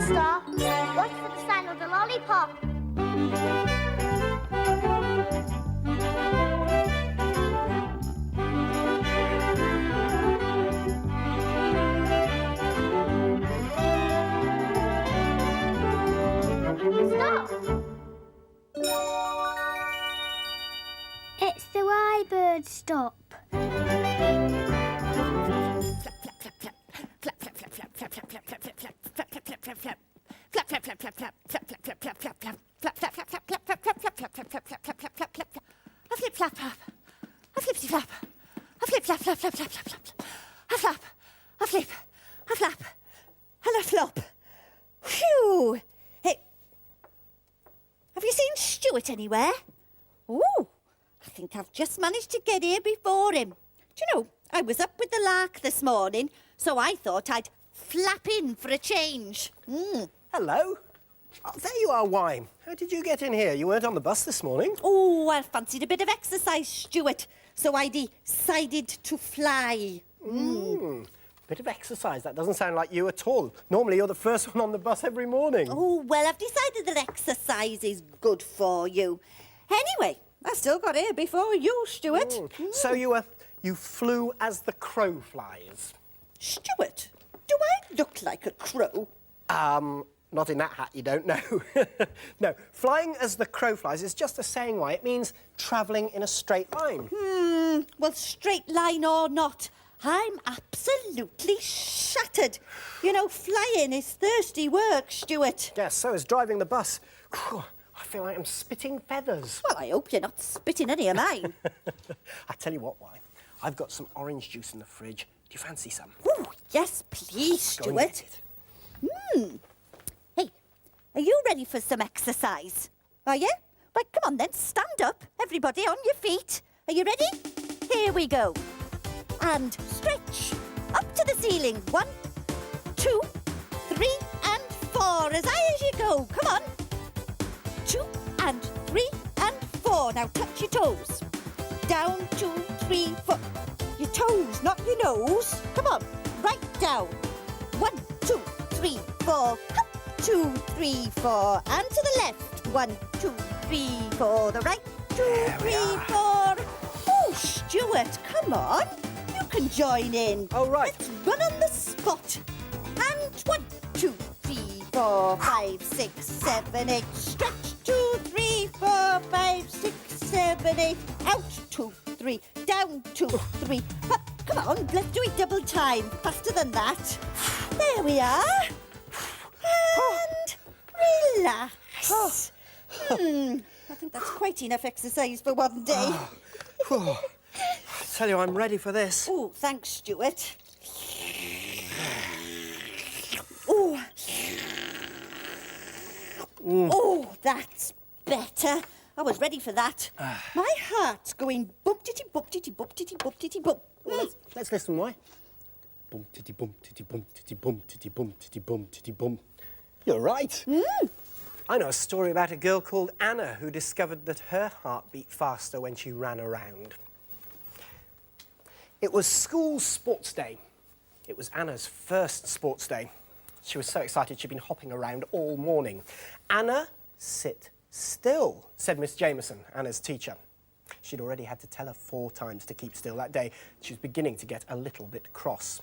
Star. Watch for the sign of the lollipop. Stop! It's the Y-bird stop. And a flop. Phew! Hey, have you seen Stuart anywhere? Oh, I think I've just managed to get here before him. Do you know, I was up with the lark this morning, so I thought I'd flap in for a change. Hello. Oh, there you are, Wime. How did you get in here? You weren't on the bus this morning. Oh, I fancied a bit of exercise, Stuart, so I decided to fly. Bit of exercise. That doesn't sound like you at all. Normally, you're the first one on the bus every morning. Oh, well, I've decided that exercise is good for you. Anyway, I still got here before you, Stuart. So you flew as the crow flies. Stuart, do I look like a crow? Not in that hat, you don't know. No, flying as the crow flies is just a saying why. It means travelling in a straight line. Well, straight line or not, I'm absolutely shattered. You know, flying is thirsty work, Stuart. Yes, so is driving the bus. Whew, I feel like I'm spitting feathers. Well, I hope you're not spitting any of mine. I tell you what, Why? I've got some orange juice in the fridge. Do you fancy some? Oh, yes, please, Go and get Stuart. it. Hey, are you ready for some exercise? Are you? Right, come on then, stand up. Everybody on your feet. Are you ready? Here we go. And stretch. Up to the ceiling. 1, 2, 3, and 4. As high as you go. Come on. 2, and 3, and 4. Now touch your toes. Down, 2, 3, 4. Your toes, not your nose. Come on. Right down. 1, 2, 3, 4. Up. 2, 3, 4. And to the left. 1, 2, 3, 4. The right. 2, 3, 4. Oh, Stuart, come on. You can join in. Oh, right. Let's run on the spot. And 1, 2, 3, 4, 5, 6, 7, 8. Stretch. 2, 3, 4, 5, 6, 7, 8. Out. 2, 3. Down. 2, 3. Up. Come on, let's do it double time. Faster than that. There we are. And relax. I think that's quite enough exercise for one day. I tell you, I'm ready for this. Oh, thanks, Stuart. Oh. Oh, that's better. I was ready for that. My heart's going bump-titty-bump-titty-bump-titty-bump-titty-bump. Well, let's listen, why? Bum titty bum titty bum titty bum titty bum titty bum titty bum. You're right. I know a story about a girl called Anna who discovered that her heart beat faster when she ran around. It was school sports day. It was Anna's first sports day. She was so excited she'd been hopping around all morning. Anna, sit still, said Miss Jameson, Anna's teacher. She'd already had to tell her 4 times to keep still that day. She was beginning to get a little bit cross.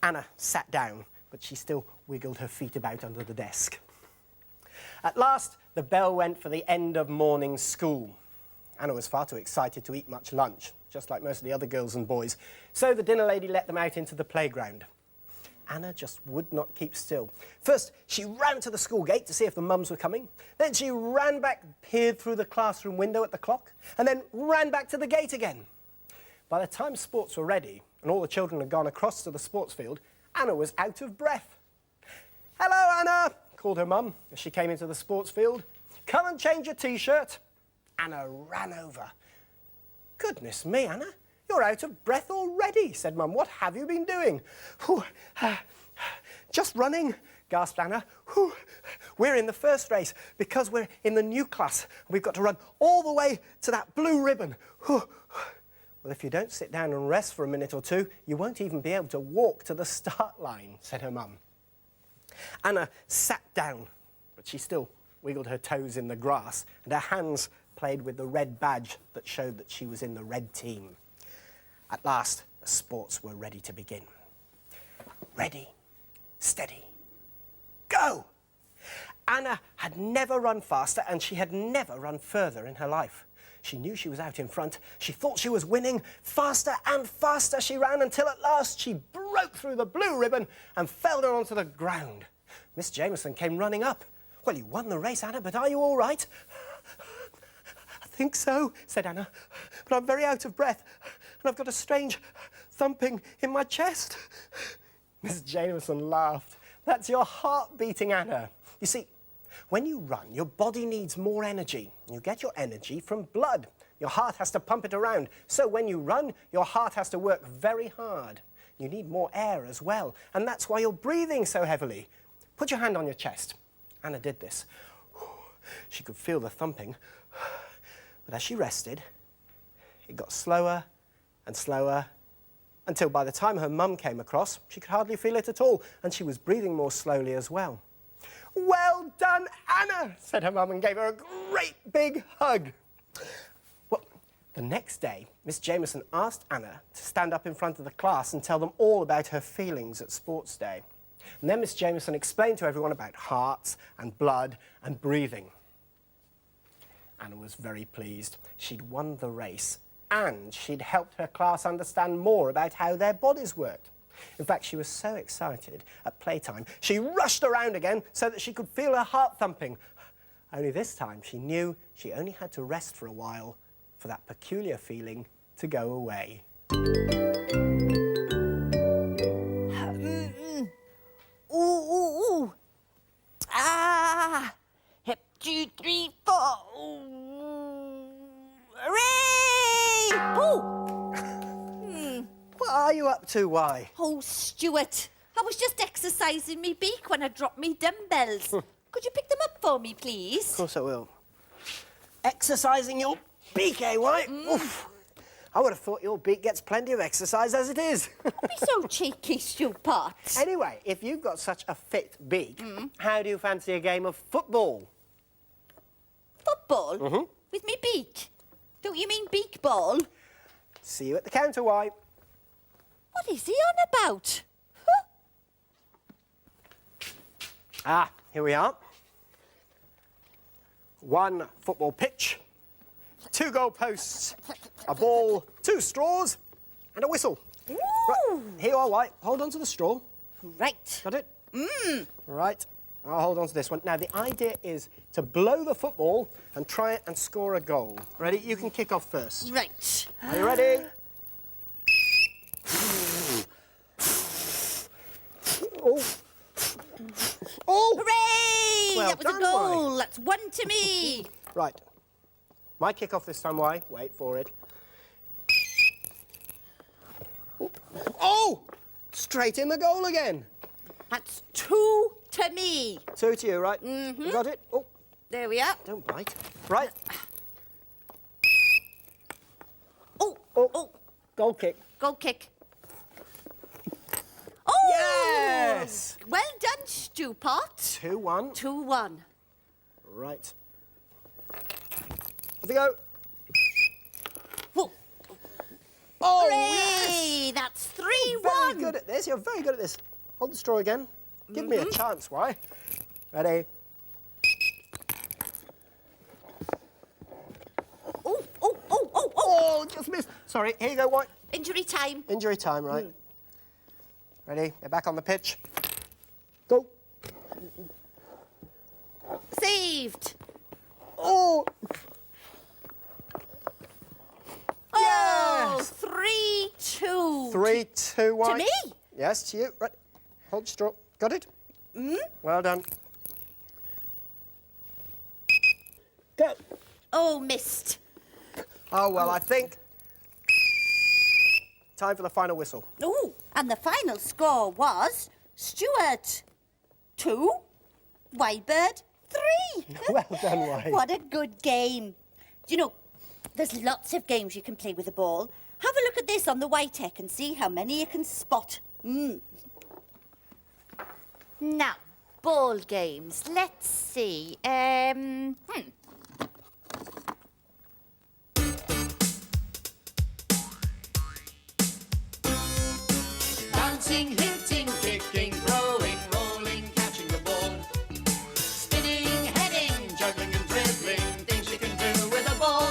Anna sat down, but she still wiggled her feet about under the desk. At last, the bell went for the end of morning school. Anna was far too excited to eat much lunch, just like most of the other girls and boys, so the dinner lady let them out into the playground. Anna just would not keep still. First, she ran to the school gate to see if the mums were coming. Then she ran back, peered through the classroom window at the clock, and then ran back to the gate again. By the time sports were ready and all the children had gone across to the sports field, Anna was out of breath. "Hello, Anna," called her mum as she came into the sports field. "Come and change your T-shirt." Anna ran over. "Goodness me, Anna, you're out of breath already," said Mum. "What have you been doing?" "Just running," gasped Anna. "We're in the first race because we're in the new class. We've got to run all the way to that blue ribbon." "Well, if you don't sit down and rest for a minute or two, you won't even be able to walk to the start line," said her mum. Anna sat down, but she still wiggled her toes in the grass, and her hands played with the red badge that showed that she was in the red team. At last, the sports were ready to begin. Ready, steady, go! Anna had never run faster, and she had never run further in her life. She knew she was out in front. She thought she was winning. Faster and faster she ran until at last she broke through the blue ribbon and fell down onto the ground. Miss Jameson came running up. "Well, you won the race, Anna, but are you all right?" "I think so," said Anna, "but I'm very out of breath, and I've got a strange thumping in my chest." Miss Jameson laughed. "That's your heart beating, Anna. You see, when you run, your body needs more energy. You get your energy from blood. Your heart has to pump it around. So when you run, your heart has to work very hard. You need more air as well, and that's why you're breathing so heavily. Put your hand on your chest." Anna did this. She could feel the thumping, but as she rested, it got slower and slower, until by the time her mum came across, she could hardly feel it at all, and she was breathing more slowly as well. "Well done, Anna," said her mum, and gave her a great big hug. Well, the next day, Miss Jameson asked Anna to stand up in front of the class and tell them all about her feelings at sports day. And then Miss Jameson explained to everyone about hearts and blood and breathing. Anna was very pleased. She'd won the race, and she'd helped her class understand more about how their bodies worked. In fact, she was so excited at playtime, she rushed around again so that she could feel her heart thumping. Only this time, she knew she only had to rest for a while for that peculiar feeling to go away. Ooh. Ah. Hip, 2, 3, 4. Hooray! Oh! What are you up to, why? Oh, Stuart, I was just exercising me beak when I dropped me dumbbells. Could you pick them up for me, please? Of course I will. Exercising your beak, eh, White? Oof. I would have thought your beak gets plenty of exercise as it is. Don't be so cheeky, Stupart. Anyway, if you've got such a fit beak, how do you fancy a game of football? Football? With me beak? Don't you mean beak ball? See you at the counter, White. What is he on about? Ah, here we are. 1 football pitch, 2 goal posts, a ball, 2 straws, and a whistle. Ooh. Right, here you are, White. Hold on to the straw. Right. Got it? Right. I'll hold on to this one. Now, the idea is to blow the football and try it and score a goal. Ready? You can kick off first. Right. Are you ready? Oh. Oh! Hooray! Well that was done, a goal. Why. That's 1 to me. Right. My kick off this time, Why? Wait for it. Oh! Straight in the goal again. That's 2 to me. 2 to you, right? You got it? Oh, There we are. don't bite. Right. Oh, Oh. oh, Goal kick. goal kick. Oh! Yes! Well done, Stupart. 2-1. 2-1. Right. Off we go. Whoa. Oh, Hooray! yes! That's Very 3-1. good at this. You're very good at this. Hold the straw again. Give me a chance, Why? Ready? Oh, oh, oh, oh, oh. Oh, just missed. Sorry, here you go, White. Injury time. Injury time, right? Ready? They're back on the pitch. Go. Saved. Oh! Oh, Yes! 3-2. 3-2, White. To me? Yes, to you. Right. Hold the straw. Got it? Well done. Go. Oh, missed. Oh, well, I think... Time for the final whistle. Oh, and the final score was Stuart 2, Wybird 3. Well done, White. What a good game. Do you know, there's lots of games you can play with a ball. Have a look at this on the Whitech and see how many you can spot. Now, ball games. Let's see. Bouncing, hitting, kicking, throwing, rolling, catching the ball. Spinning, heading, juggling and dribbling, things you can do with a ball.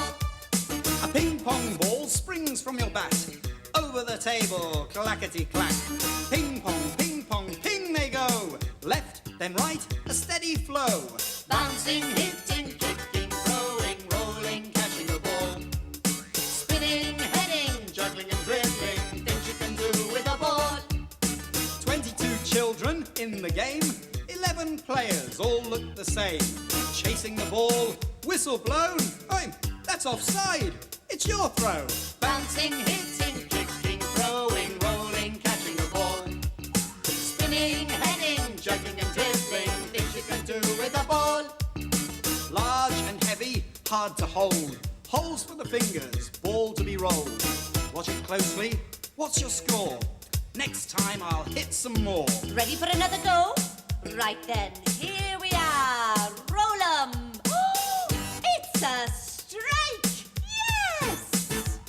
A ping-pong ball springs from your bat. Over the table, clackety-clack. Ping-pong, ping they go. Left, then right, a steady flow. Bouncing, hitting, kicking, throwing, rolling, catching the ball. Spinning, heading, juggling and dribbling, things you can do with a ball. 22 children in the game. 11 players, all look the same. Chasing the ball, whistle blown. Hey, that's offside. It's your throw. Bouncing, hitting, kicking, throwing, rolling, catching the ball. Spinning, heading, juggling and dribbling, things you can do with a ball. Large and heavy, hard to hold. Holes for the fingers, ball to be rolled. Watch it closely. What's your score? Next time I'll hit some more. Ready for another go? Right then, here we are. Roll 'em. It's a strike. Yes!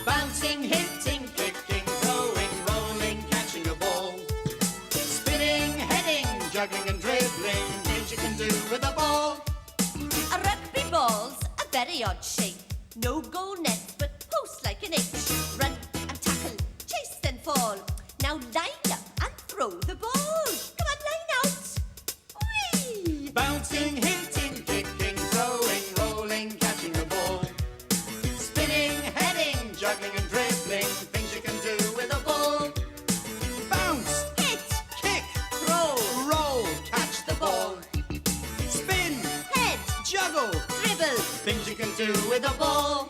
Bouncing, hitting, kicking, throwing, rolling, catching a ball. Spinning, heading, juggling and dribbling, things you can do with a ball. A rugby ball's a very odd shape. No goal nets, but posts like an H. Run and tackle, chase then fall. Now line up and throw the ball. Come on, line out. Whee! Bouncing, hitting, kicking, throwing, rolling, catching a ball. Spinning, heading, juggling and dribbling, things you can do with a ball. Bounce, Hit, kick, Throw, roll, catch the ball. spin, head, juggle. dribble. Things you can do with a ball.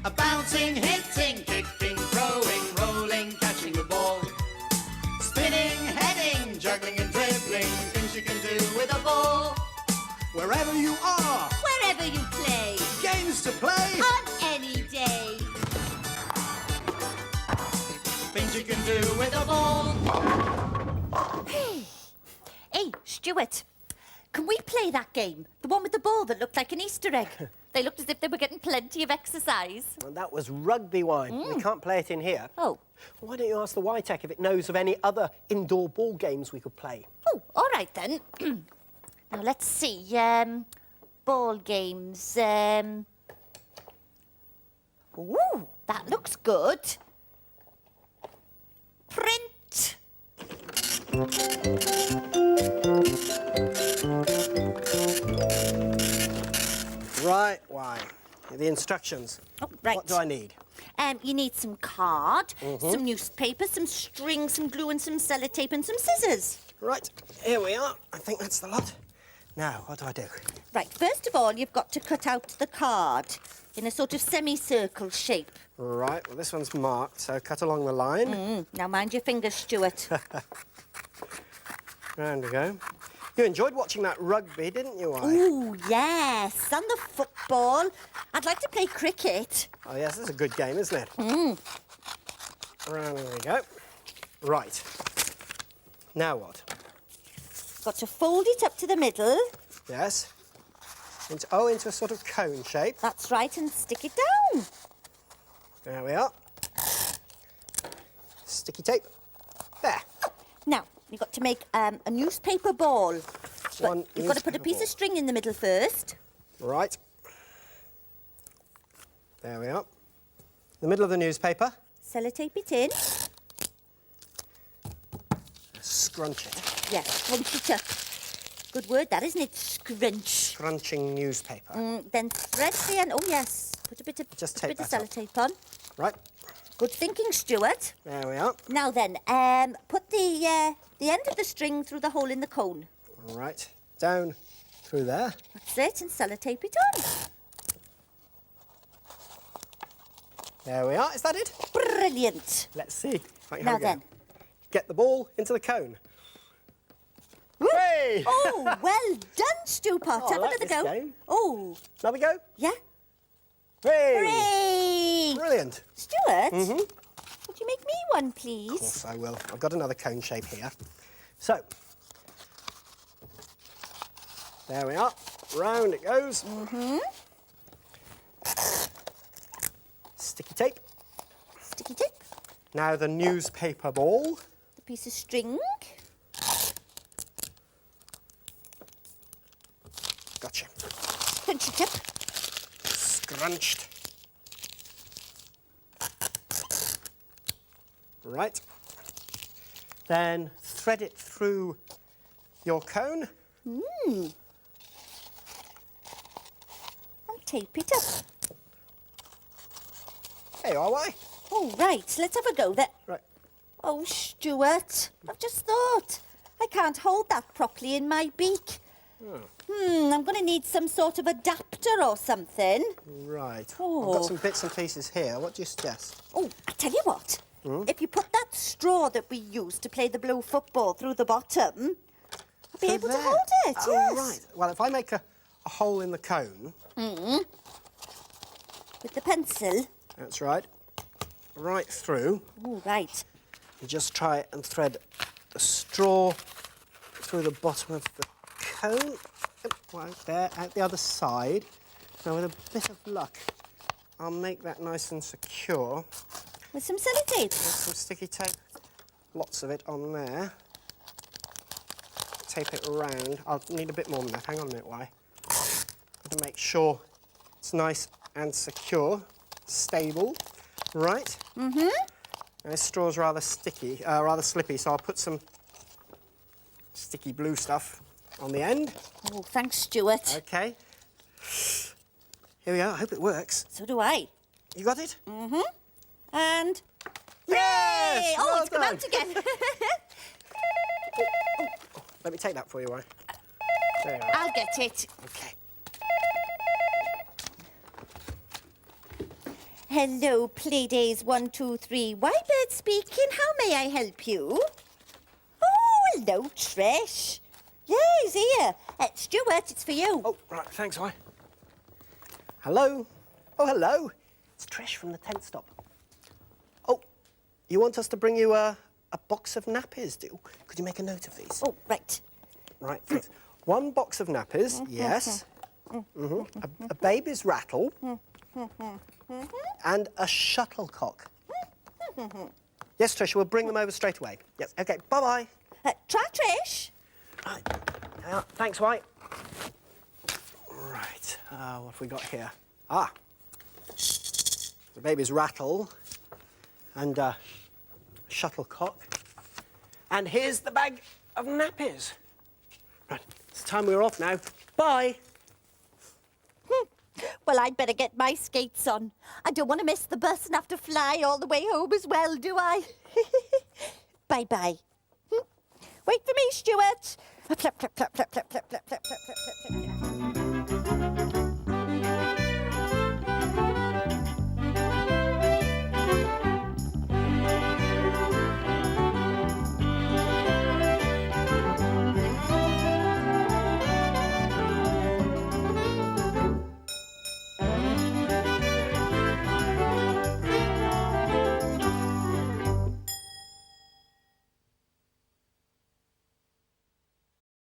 A bouncing, hitting, kicking, throwing, rolling, catching a ball. Spinning, heading, juggling and dribbling, things you can do with a ball. Wherever you are, Wherever you play, games to play. on any day. Things you can do with a ball. Hey, Stuart, can we play that game? The one with the ball that looked like an Easter egg. They looked as if they were getting plenty of exercise. Well, that was rugby wine. We can't play it in here. Oh. Why don't you ask the Y-Tech if it knows of any other indoor ball games we could play? Oh, all right then. Now, let's see. Ball games. Ooh, that looks good. Print. Right, why? The instructions. Oh, right. What do I need? You need some card, some newspaper, some string, some glue and some sellotape and some scissors. Right, here we are. I think that's the lot. Now, what do I do? Right, first of all, you've got to cut out the card in a sort of semicircle shape. Right, well, this one's marked, so cut along the line. Now, mind your fingers, Stuart. Round we go. You enjoyed watching that rugby, didn't you, I? Ooh, yes, and the football. I'd like to play cricket. Oh, yes, this is a good game, isn't it? Round we go. Right. Now what? Got to fold it up to the middle. Yes. Into a sort of cone shape. That's right, and stick it down. There we are. Sticky tape. There. Now, you've got to make a newspaper ball. But One you've got to put a newspaper piece ball. of string in the middle first. Right. There we are. The middle of the newspaper. Sellotape it in. Scrunch it. Yes, scrunch it up. Good word, that, isn't it? Scrunch. Scrunching newspaper. Then thread the end. Oh, yes. Put a bit of, Just put a tape bit of that up. sellotape on. Right. Good thinking, Stuart. There we are. Now then, put the end of the string through the hole in the cone. Right. Down through there. That's it, and sellotape it on. There we are. Is that it? Brilliant. Let's see. Right, here Now we go. then. Get the ball into the cone. Hey! Oh, well done, Stu Pot. Oh, I Have like another this go. game. Oh, Now we go. yeah. Hey! Hooray! Brilliant. Stuart, would you make me one, Of please? course I will. I've got another cone shape here. So, There we are. Round it goes. Sticky tape. Sticky tape. Now the newspaper ball. The piece of string. Gotcha. Crunchy tip. Scrunched. Right. Then thread it through your cone. And tape it up. There you are, why? Oh, right. Let's have a go then. Right. Oh, Stuart, I've just thought. I can't hold that properly in my beak. I'm going to need some sort of adapter or something. Right. I've Oh. got some bits and pieces here. What do you suggest? Oh, I tell you what. If you put that straw that we used to play the blue football through the bottom, I'll be Through able there? to hold it, Oh, yes. right. Well, if I make a hole in the cone, With the pencil. that's right, right through, Oh, right. you just try and thread the straw through the bottom of the cone. Right there, out the other side. Now, with a bit of luck, I'll make that nice and secure. With some sellotape. Some sticky tape, lots of it on there. Tape it around. I'll need a bit more than that. Hang on a minute, why? Got to make sure it's nice and secure, stable, right? Now, this straw's rather sticky, rather slippy, so I'll put some sticky blue stuff on the end. Oh, thanks, Stuart. Okay. Here we are. I hope it works. So do I. You got it? And... Yes! Yay! Oh, Well it's come done. out again. Let me take that for you, right? There you are. I'll get it. Okay. Hello, Playdays 1, 2, 3. Wybird speaking. How may I help you? Oh, hello, Trish. Yeah, he's here. Stuart, it's for you. Oh, right. Thanks, why? Hello? Oh, hello. It's Trish from the tent stop. Oh, you want us to bring you a box of nappies, do? Could you make a note of these? Oh, right. Right, thanks. One box of nappies, yes. A baby's rattle. And a shuttlecock. Yes, Trish, we'll bring them over straight away. Yes, okay, bye-bye. Try Trish. Right, thanks, White. Right, what have we got here? Ah, the baby's rattle and a shuttlecock. And here's the bag of nappies. Right, it's time we're off now. Bye. Well, I'd better get my skates on. I don't want to miss the bus and have to fly all the way home as well, do I? Bye-bye. Wait for me, Stuart. Flap, flap, flap, flap, flap, flap, flap.